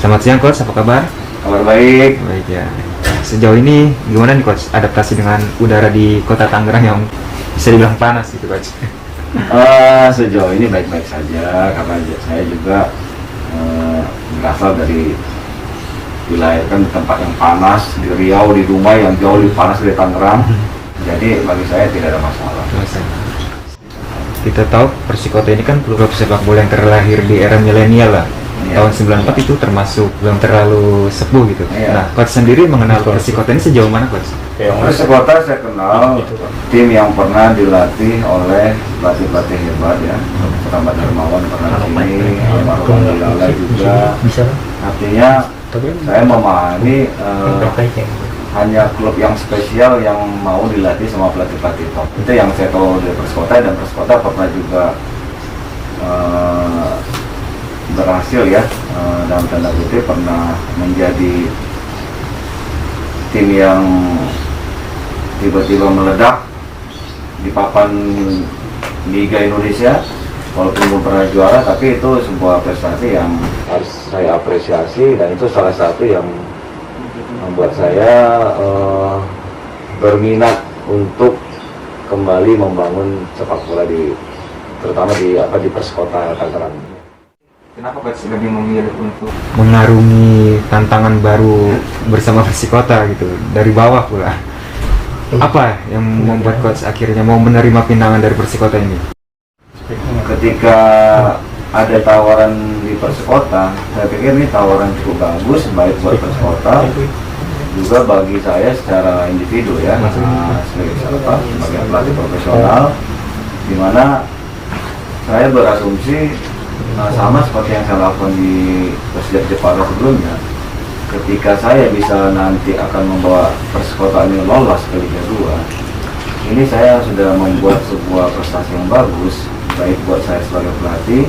Selamat siang Coach, apa kabar? Kabar baik. Baik ya. Sejauh ini gimana nih Coach adaptasi dengan udara di kota Tangerang yang bisa dibilang panas gitu Coach? Sejauh ini baik-baik saja karena saya juga berasal dari dilahirkan di tempat yang panas di Riau, di Dumai yang jauh lebih panas dari Tangerang. Jadi bagi saya tidak ada masalah. Kita tahu Persikota ini kan klub sepak bola yang terlahir di era milenial lah. Iya. Tahun 94 itu termasuk belum terlalu sepuh gitu. Iya. Nah, Coach sendiri mengenal Persikota ini sejauh mana Coach? Persikota saya kenal tim yang pernah dilatih oleh pelatih-pelatih hebat ya. Pertama Darmawan pernah di sini, almarhum Dilala juga. Artinya saya memahami hanya klub yang spesial yang mau dilatih sama pelatih-pelatih top. Itu yang saya tahu dari Persikota, dan Persikota pernah juga berhasil ya, dalam tanda kutip pernah menjadi tim yang tiba-tiba meledak di papan Liga Indonesia. Walaupun belum pernah juara, tapi itu sebuah prestasi yang harus saya apresiasi, dan itu salah satu yang membuat saya berminat untuk kembali membangun sepak bola terutama di Persikota Tangerang. Kenapa Coach lebih memilih untuk mengarungi tantangan baru bersama Persikota gitu, dari bawah pula? Apa yang membuat Coach akhirnya mau menerima pinangan dari Persikota ini? Ketika ada tawaran di Persikota, saya pikir ini tawaran cukup bagus, baik buat Persikota, juga bagi saya secara individu ya, sebagai pelatih profesional, di mana saya berasumsi sama seperti yang saya lakukan di Persija Jepara sebelumnya. Ketika saya bisa nanti akan membawa Persikota ini lolos ke Liga 2, ini saya sudah membuat sebuah prestasi yang bagus, baik buat saya sebagai pelatih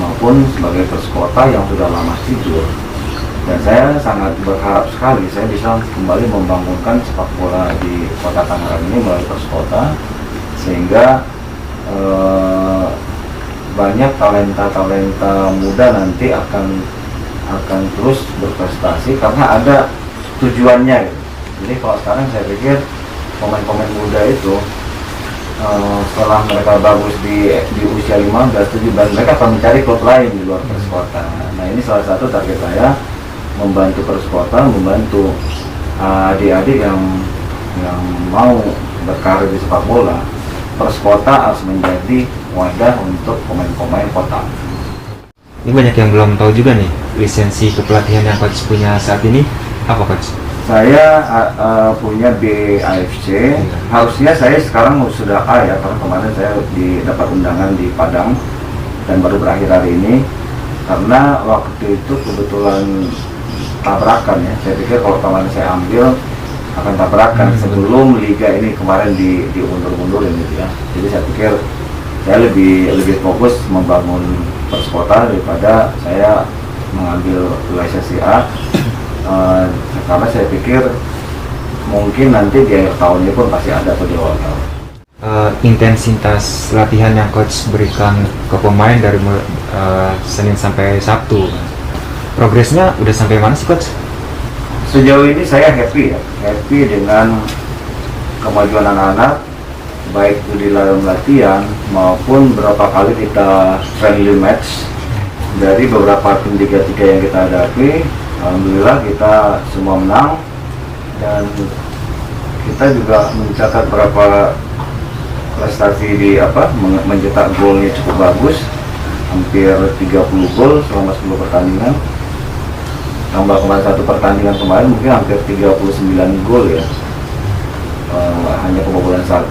maupun sebagai Persikota yang sudah lama tidur. Dan saya sangat berharap sekali saya bisa kembali membangunkan sepak bola di kota Tangerang ini melalui Persikota, sehingga banyak talenta-talenta muda nanti akan terus berprestasi karena ada tujuannya gitu. Jadi kalau sekarang saya pikir pemain-pemain muda itu setelah mereka bagus di usia 15, 17, mereka akan mencari klub lain di luar Persikota. Nah, ini salah satu target saya, membantu Persikota, membantu adik-adik yang mau berkarir di sepak bola. Persikota harus menjadi wadah untuk pemain-pemain kota. Ini banyak yang belum tahu juga nih, lisensi kepelatihan yang Coach punya saat ini apa Coach? Saya punya BAFC. Harusnya saya sekarang sudah A ya, karena kemarin saya dapat undangan di Padang dan baru berakhir hari ini. Karena waktu itu kebetulan tabrakan ya. Saya pikir kalau kemarin saya ambil akan tabrakan sebelum liga ini kemarin diundur-undurin gitu ya. Jadi saya pikir saya lebih fokus membangun Persikota daripada saya mengambil lisensi A, karena saya pikir mungkin nanti di akhir tahun ini pun pasti ada atau di awal tahun. Intensitas latihan yang Coach berikan ke pemain dari Senin sampai Sabtu, progresnya udah sampai mana sih Coach? Sejauh ini saya happy dengan kemajuan anak-anak, baik di dalam latihan maupun berapa kali kita friendly match dari beberapa tim Liga 3 yang kita hadapi. Alhamdulillah kita semua menang, dan kita juga mencatat beberapa prestasi mencetak golnya cukup bagus, hampir 30 gol selama 10 pertandingan. Tambah kemarin satu pertandingan kemarin mungkin hampir 39 gol ya, hanya kebobolan 1.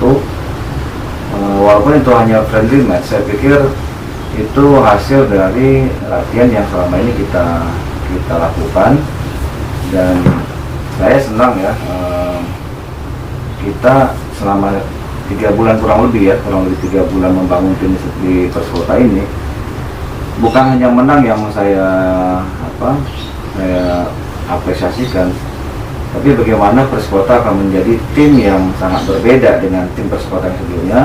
Walaupun itu hanya friendly match, saya pikir itu hasil dari latihan yang selama ini kita lakukan, dan saya senang ya, kita selama 3 bulan kurang lebih 3 bulan membangun tim di Persikota ini, bukan hanya menang yang saya apresiasikan, tapi bagaimana Persikota akan menjadi tim yang sangat berbeda dengan tim Persikota yang sebelumnya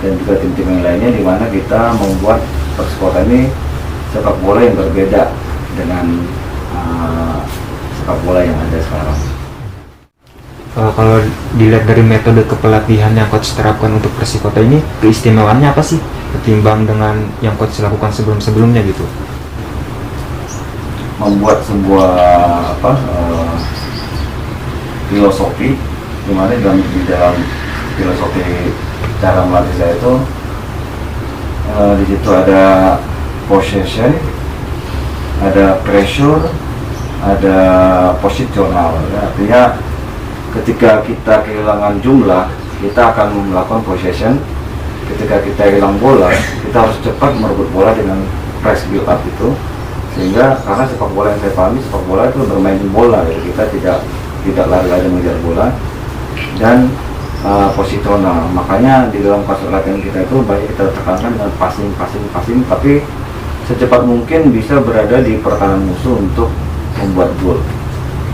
dan juga tim-tim yang lainnya, di mana kita membuat Persikota ini sepak bola yang berbeda dengan sepak bola yang ada sekarang. Kalau dilihat dari metode kepelatihan yang coach terapkan untuk Persikota ini, keistimewaannya apa sih ketimbang dengan yang coach lakukan sebelum-sebelumnya gitu? Membuat sebuah filosofi, dimana di dalam filosofi cara melatih saya itu di situ ada possession, ada pressure, ada positional. Artinya ketika kita kehilangan jumlah, kita akan melakukan possession. Ketika kita hilang bola, kita harus cepat merebut bola dengan press build up itu. Sehingga karena sepak bola yang saya pahami, sepak bola itu bermain bola, ya. Kita tidak lari-lari mengejar bola dan posisional. Makanya di dalam kasus latihan kita itu banyak kita tekankan dengan passing, tapi secepat mungkin bisa berada di pertahanan musuh untuk membuat gol.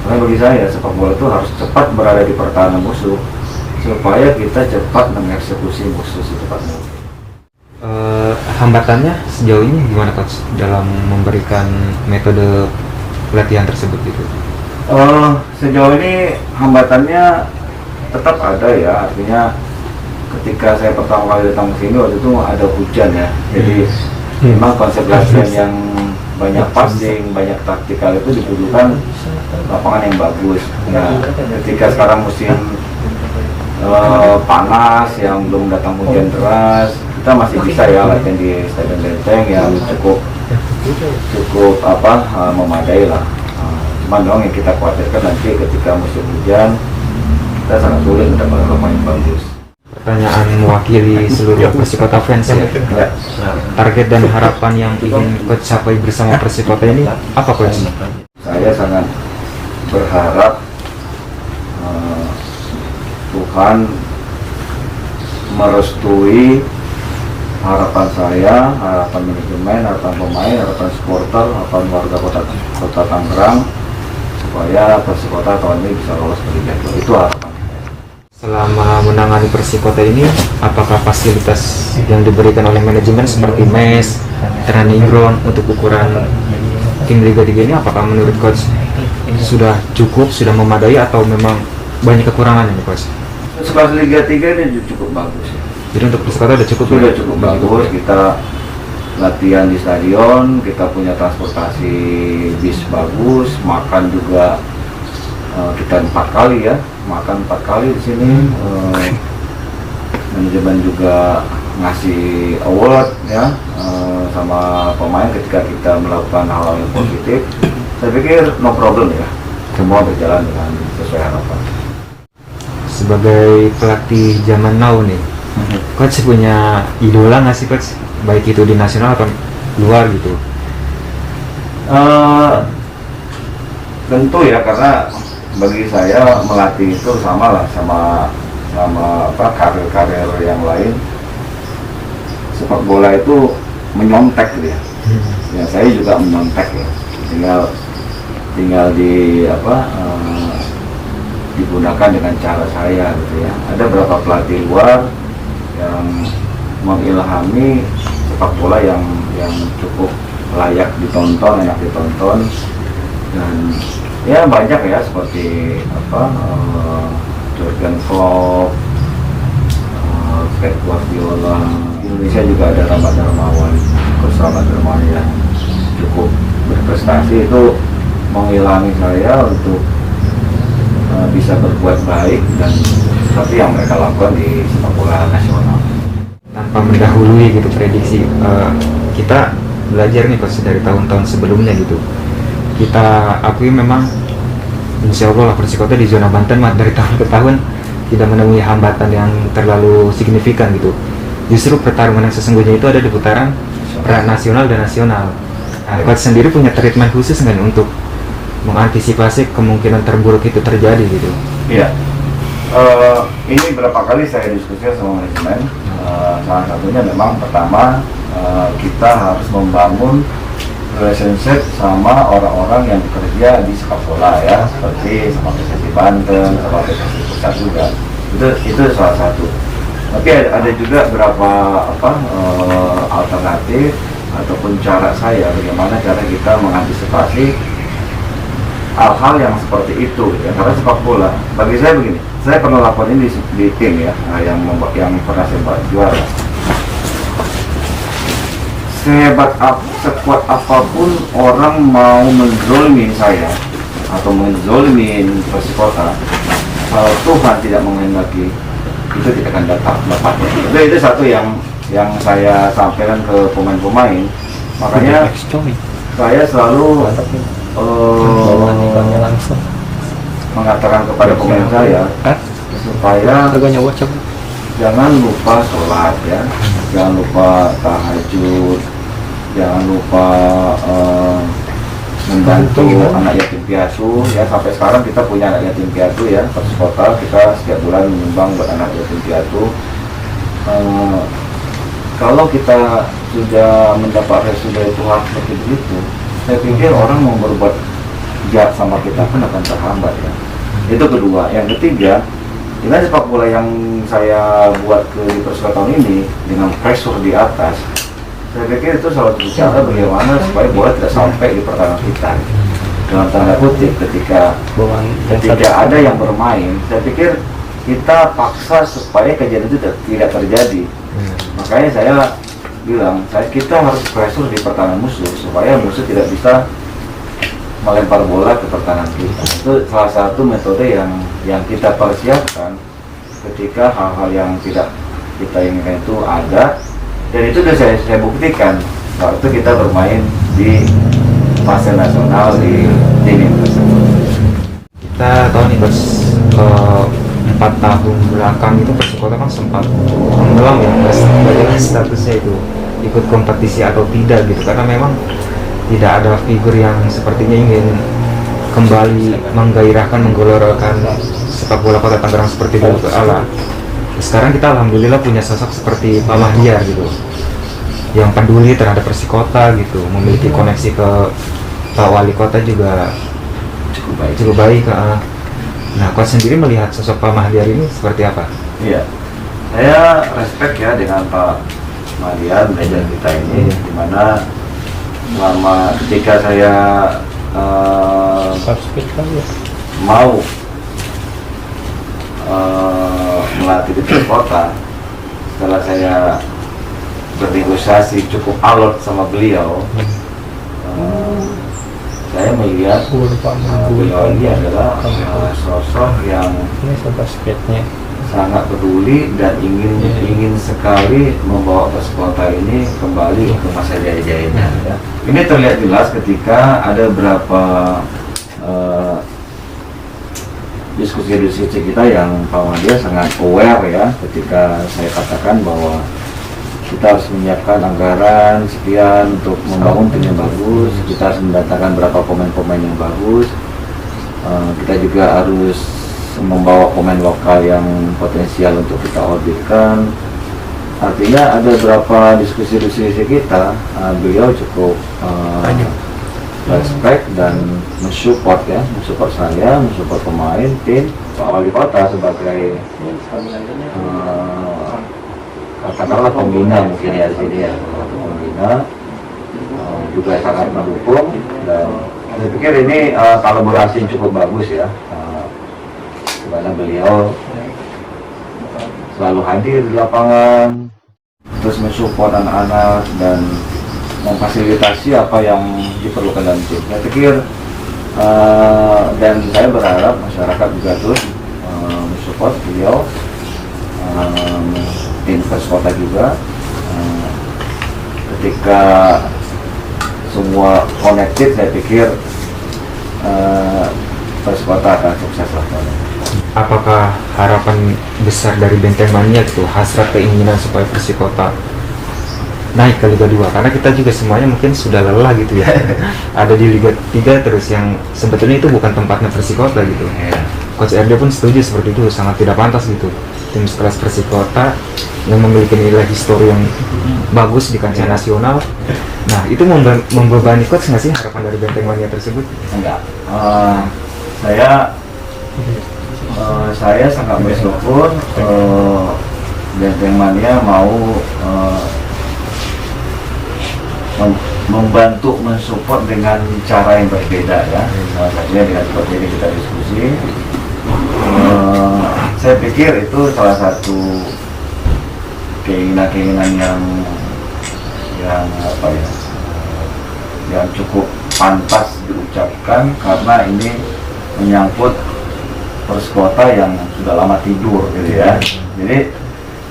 Karena bagi saya sepak bola itu harus cepat berada di pertahanan musuh supaya kita cepat mengeksekusi musuh secepat mungkin. Hambatannya sejauh ini gimana coach dalam memberikan metode pelatihan tersebut gitu? Sejauh ini hambatannya tetap ada ya, artinya ketika saya pertama kali datang ke sini waktu itu ada hujan ya, jadi memang konsep latihan yang banyak passing, banyak taktikal itu dibutuhkan lapangan yang bagus. Nah, ketika sekarang musim panas yang belum datang hujan deras, kita masih bisa ya latihan di Stadion Lenteng yang cukup memadai lah. Cuman dong yang kita khawatirkan nanti ketika musim hujan kita sangat sulit mendapatkan pemain yang bagus. Pertanyaan mewakili seluruh Persikota fans ya. Target dan harapan yang ingin coach capai bersama Persikota ini apa coach? Saya sangat berharap Tuhan merestui harapan saya, harapan manajemen, harapan pemain, harapan supporter, harapan warga kota Tangerang supaya Persikota tahun ini bisa lolos ke Liga 2. Itu harapan. Selama menangani Persikota ini, apakah fasilitas yang diberikan oleh manajemen seperti mes, training ground untuk ukuran tim Liga 3 ini apakah menurut coach sudah cukup, sudah memadai atau memang banyak kekurangan ini coach? Sekelas Liga 3 ini cukup bagus ya. Jadi untuk Persikota sudah cukup bagus. Kita latihan di stadion, kita punya transportasi bis bagus, makan juga kita 4 kali ya, makan 4 kali di sini. Manajemen juga ngasih award ya sama pemain ketika kita melakukan hal-hal yang positif. Saya pikir no problem ya, semua berjalan dengan sesuai harapan. Sebagai pelatih zaman now nih, coach punya idola nggak sih coach? Baik itu di nasional atau luar gitu? Tentu ya, karena bagi saya melatih itu sama lah sama karir-karir yang lain. Sepak bola itu menyontek gitu ya. Ya saya juga menyontek ya. Tinggal digunakan dengan cara saya gitu ya. Ada beberapa pelatih luar yang mengilhami sepak bola yang cukup layak ditonton, enak ditonton, dan ya banyak ya seperti Jurgen Klopp, Pep Guardiola. Di Indonesia juga ada Rahmat Darmawan, Coach Rahmat Darmawan yang cukup berprestasi, itu mengilhami saya untuk bisa berbuat baik dan seperti yang mereka lakukan di sepak bola nasional. Tanpa mendahului gitu prediksi, kita belajar nih coach dari tahun-tahun sebelumnya gitu. Kita akui memang insya Allah lah Persikota di zona Banten dari tahun ke tahun tidak menemui hambatan yang terlalu signifikan gitu. Justru pertarungan yang sesungguhnya itu ada di putaran nasional dan nasional. Nah, coach sendiri punya treatment khusus nggak untuk mengantisipasi kemungkinan terburuk itu terjadi gitu? Iya, ini berapa kali saya diskusi sama manajemen. Salah satunya memang pertama kita harus membangun relationship sama orang-orang yang bekerja di sepak bola ya, seperti sama PSSI Banten, sama PSSI Pusat juga. Itu salah satu. Tapi ada juga beberapa alternatif ataupun cara saya bagaimana cara kita mengantisipasi hal-hal yang seperti itu ya. Karena sepak bola bagi saya begini, saya pernah lakukan ini di tim ya, yang pernah saya buat juara. Sekuat apapun orang mau menzolimin saya atau menzolimin Persikota, kalau Tuhan tidak menghendaki, itu tidak akan dapatnya. Itu satu yang saya sampaikan ke pemain-pemain. Makanya saya selalu mengatakan kepada pemain saya supaya jangan lupa sholat ya, jangan lupa tahajud, jangan lupa membantu anak yatim piatu ya. Sampai sekarang kita punya anak yatim piatu ya, Persikota kita setiap bulan menyumbang buat anak yatim piatu. Kalau kita sudah mendapat restu dari Tuhan seperti itu, saya pikir orang mau berbuat jahat sama kita pun akan terhambat ya. Itu kedua. Yang ketiga, dengan sepak bola yang saya buat di Persikota tahun ini dengan pressure di atas, saya pikir itu salah satu cara bagaimana supaya bola tidak sampai di pertahanan kita. Dalam tanda kutip, ketika ada yang bermain, saya pikir kita paksa supaya kejadian itu tidak terjadi. Makanya saya bilang, kita harus pressure di pertahanan musuh supaya musuh tidak bisa melempar bola ke pertahanan kita. Itu salah satu metode yang kita persiapkan ketika hal-hal yang tidak kita inginkan itu ada, dan itu sudah saya buktikan waktu kita bermain di fase nasional di tim tersebut. Kita tahu nih Coach, 4 tahun belakang itu Persikota kan sempat tenggelam ya, bagaimana statusnya itu ikut kompetisi atau tidak gitu, karena memang tidak ada figur yang sepertinya ingin kembali menggairahkan, menggelorkan sepak bola Kota Tangerang seperti dulu ke ala. Sekarang kita alhamdulillah punya sosok seperti Pak Mahdiar gitu, yang peduli terhadap Persikota gitu, memiliki koneksi ke Pak Wali Kota juga cukup baik. Nah, Coach sendiri melihat sosok Pak Mahdiar ini seperti apa? Iya, saya respect ya dengan Pak Mahdiar, manajer kita ini, dimana selama ketika saya mau melatih di Persikota, setelah saya bernegosiasi cukup alot sama beliau, saya melihat beliau ini adalah sosok yang sangat peduli dan ingin sekali membawa Persikota ini kembali ke masa jaya-jayanya ya. Ini terlihat jelas ketika ada beberapa diskusi kita yang Pak Mahdiar sangat aware ya, ketika saya katakan bahwa kita harus menyiapkan anggaran sekian untuk membangun tim yang bagus, kita harus mendatangkan berapa pemain-pemain yang bagus, kita juga harus membawa pemain lokal yang potensial untuk kita orbitkan. Artinya ada beberapa diskusi kita, beliau cukup respect dan mensupport saya, mensupport pemain, tim. Pak Wali Kota sebagai katakanlah pembina mungkin ya di sini ya, pembina juga sangat mendukung, dan saya pikir ini kolaborasi cukup bagus ya, dimana beliau selalu hadir di lapangan, terus mensupport anak-anak dan memfasilitasi apa yang diperlukan dalam tim. Saya pikir dan saya berharap masyarakat juga terus mensupport beliau, tim Persikota juga, ketika semua connected, saya pikir Persikota akan sukses lah. Apakah harapan besar dari Benteng Mania itu hasrat keinginan supaya Persikota naik ke Liga 2? Karena kita juga semuanya mungkin sudah lelah gitu ya. Ada di Liga 3 terus, yang sebetulnya itu bukan tempatnya Persikota gitu. Coach RD pun setuju seperti itu, sangat tidak pantas gitu. Tim sekelas Persikota yang memiliki nilai histori yang bagus di kancah nasional. Nah, itu membebani Coach nggak sih harapan dari Benteng Mania tersebut? Enggak. Saya sangat bersyukur Benteng Mania mau membantu mensupport dengan cara yang berbeda ya. Salah satunya dengan seperti ini kita diskusi. Saya pikir itu salah satu keinginan-keinginan yang apa ya, yang cukup pantas diucapkan karena ini menyangkut perskota yang sudah lama tidur gitu ya. Jadi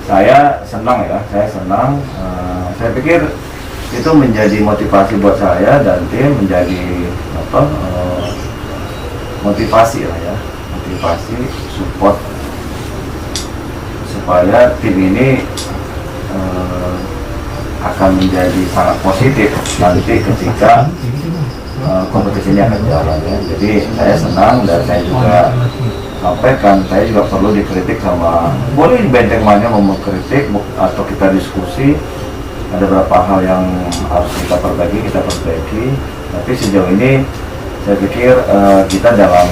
saya senang ya, saya pikir itu menjadi motivasi buat saya dan tim, menjadi apa, motivasi lah ya, motivasi support supaya tim ini akan menjadi sangat positif nanti ketika kompetisi ini akan jalan ya. Jadi saya senang dan saya juga sampaikan, saya juga perlu dikritik sama, boleh di benteng mana mau mengkritik atau kita diskusi, ada beberapa hal yang harus kita perbaiki, tapi sejauh ini saya pikir kita dalam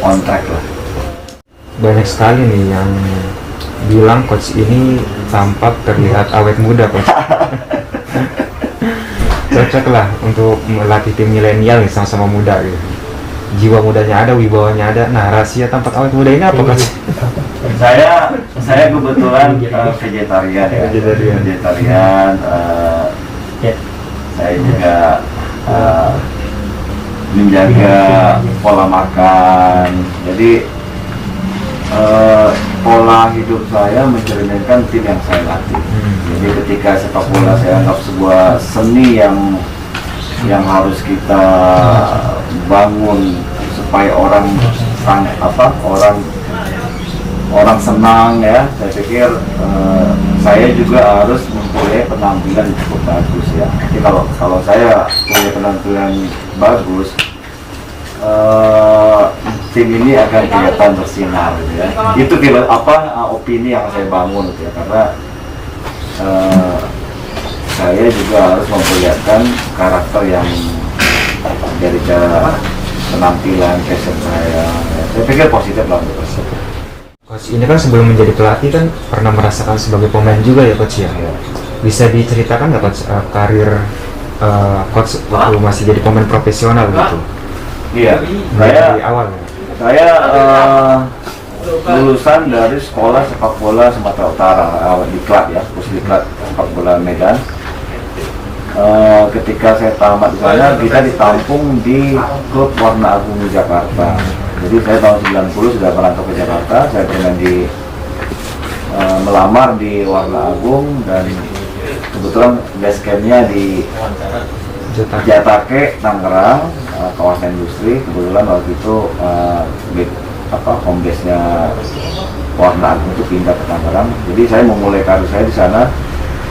on track lah. Banyak sekali nih yang bilang coach ini tampak terlihat awet muda, coach. Cocok lah untuk melatih tim milenial nih, sama-sama muda gitu. Jiwa mudanya ada, wibawanya ada. Nah, rahasia tampak awet muda ini apa, coach? Saya kebetulan vegetarian ya. Vegetarian. Saya juga menjaga pola makan. Jadi pola hidup saya mencerminkan tim yang saya latih. Jadi ketika sepak bola saya anggap sebuah seni yang harus kita bangun supaya orang senang ya. Saya pikir saya juga harus mempunyai penampilan yang cukup bagus ya. Jadi kalau saya punya penampilan bagus, tim ini akan kelihatan bersinar gitu ya. Itu opini yang saya bangun gitu ya, karena saya juga harus memperlihatkan karakter yang dari cara penampilan, fashion saya. Saya pikir positif lah untuk tersebut. Coach ini kan sebelum menjadi pelatih kan pernah merasakan sebagai pemain juga ya, coach ya. Bisa diceritakan nggak, coach, karir coach waktu masih jadi pemain profesional gitu? Iya, dari awal ya. Saya lulusan dari sekolah sepak bola Sumatera Utara, di klub ya, Pusdiklat sepak bola Medan. Ketika saya tamat di sana, kita ditampung di klub Warna Agung Jakarta. Jadi saya tahun 90 sudah merantau ke Jakarta. Saya pernah melamar di Warna Agung dan kebetulan base campnya di Jatake, Tangerang, kawasan industri. Kebetulan waktu itu home base-nya Warna Agung itu pindah ke Tangerang. Jadi saya memulai karir saya di sana.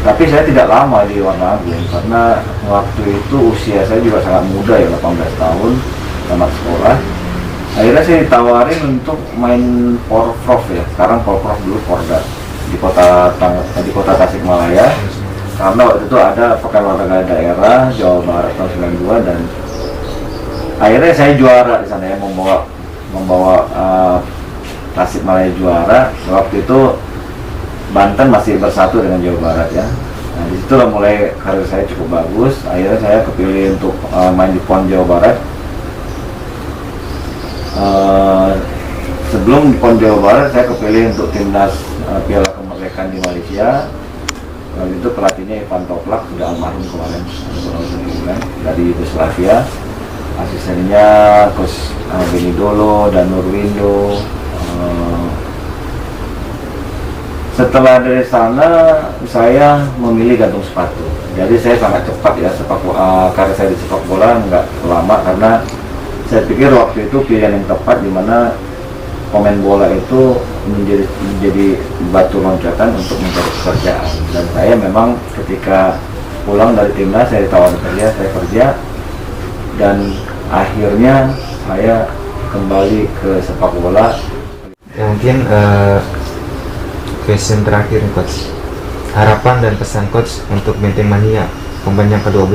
Tapi saya tidak lama di Warna Agung karena waktu itu usia saya juga sangat muda ya, 18 tahun, tamat sekolah. Akhirnya saya ditawarin untuk main Porprov ya, sekarang Porprov dulu Porda di kota Tasikmalaya. Karena waktu itu ada pekan olahraga daerah Jawa Barat tahun 92 dan akhirnya saya juara di sana ya, membawa Tasikmalaya juara. Waktu itu Banten masih bersatu dengan Jawa Barat ya. Nah, disitulah mulai karir saya cukup bagus. Akhirnya saya kepilih untuk main di PON Jawa Barat. Sebelum di PON Jawa Barat, saya kepilih untuk timnas Piala Kemerdekaan di Malaysia. Waktu itu pelatihnya Ivan Toplak, sudah almarhum kemarin, dari Yugoslavia. Asistennya Coach Benny Dolo dan Nurwindo. Setelah dari sana, saya memilih gantung sepatu. Jadi saya sangat cepat ya, karir saya di sepak bola nggak lama karena saya pikir waktu itu pilihan yang tepat, di mana pemain bola itu menjadi batu loncatan untuk mencari pekerjaan. Dan saya memang ketika pulang dari timnas, saya ditawarin kerja, saya kerja, dan akhirnya saya kembali ke sepak bola. Ya, mungkin question terakhir nih, coach. Harapan dan pesan coach untuk Benteng Mania, pemain yang ke-12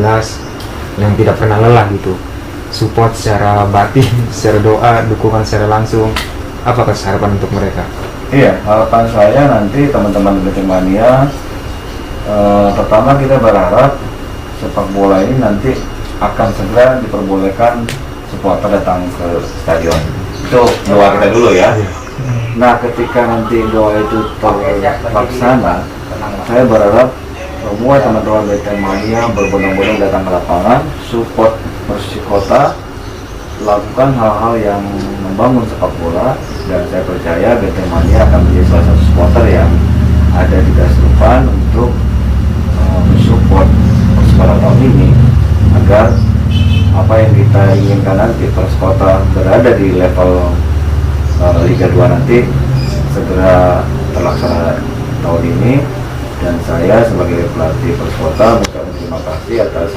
yang tidak pernah lelah gitu. Support secara batin, secara doa, dukungan secara langsung. Apa coach harapan untuk mereka? Iya, harapan saya nanti teman-teman Benteng Mania, pertama kita berharap sepak bola ini nanti akan segera diperbolehkan supporter datang ke stadion. Itu doa kita dulu ya. Nah, ketika nanti doa itu terlaksana, saya berharap semua teman-teman Benteng Mania berbondong-bondong datang ke lapangan, support Persikota, lakukan hal-hal yang membangun sepak bola, dan saya percaya Benteng Mania akan menjadi salah satu supporter yang ada di garis depan untuk mensupport Persikota tahun ini, agar apa yang kita inginkan nanti Persikota berada di level Liga 2 nanti segera terlaksana tahun ini. Dan saya sebagai pelatih Persikota mengucapkan terima kasih atas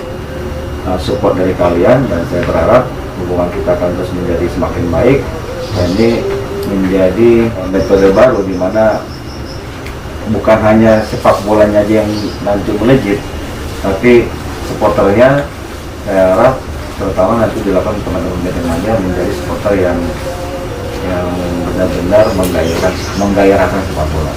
support dari kalian, dan saya berharap hubungan kita akan terus menjadi semakin baik, dan ini menjadi metode baru di mana bukan hanya sepak bolanya aja yang nanti melejit, tapi supporternya saya harap terutama nanti dilakukan teman-teman Benteng Mania menjadi supporter yang benar-benar menggairahkan sepak bola.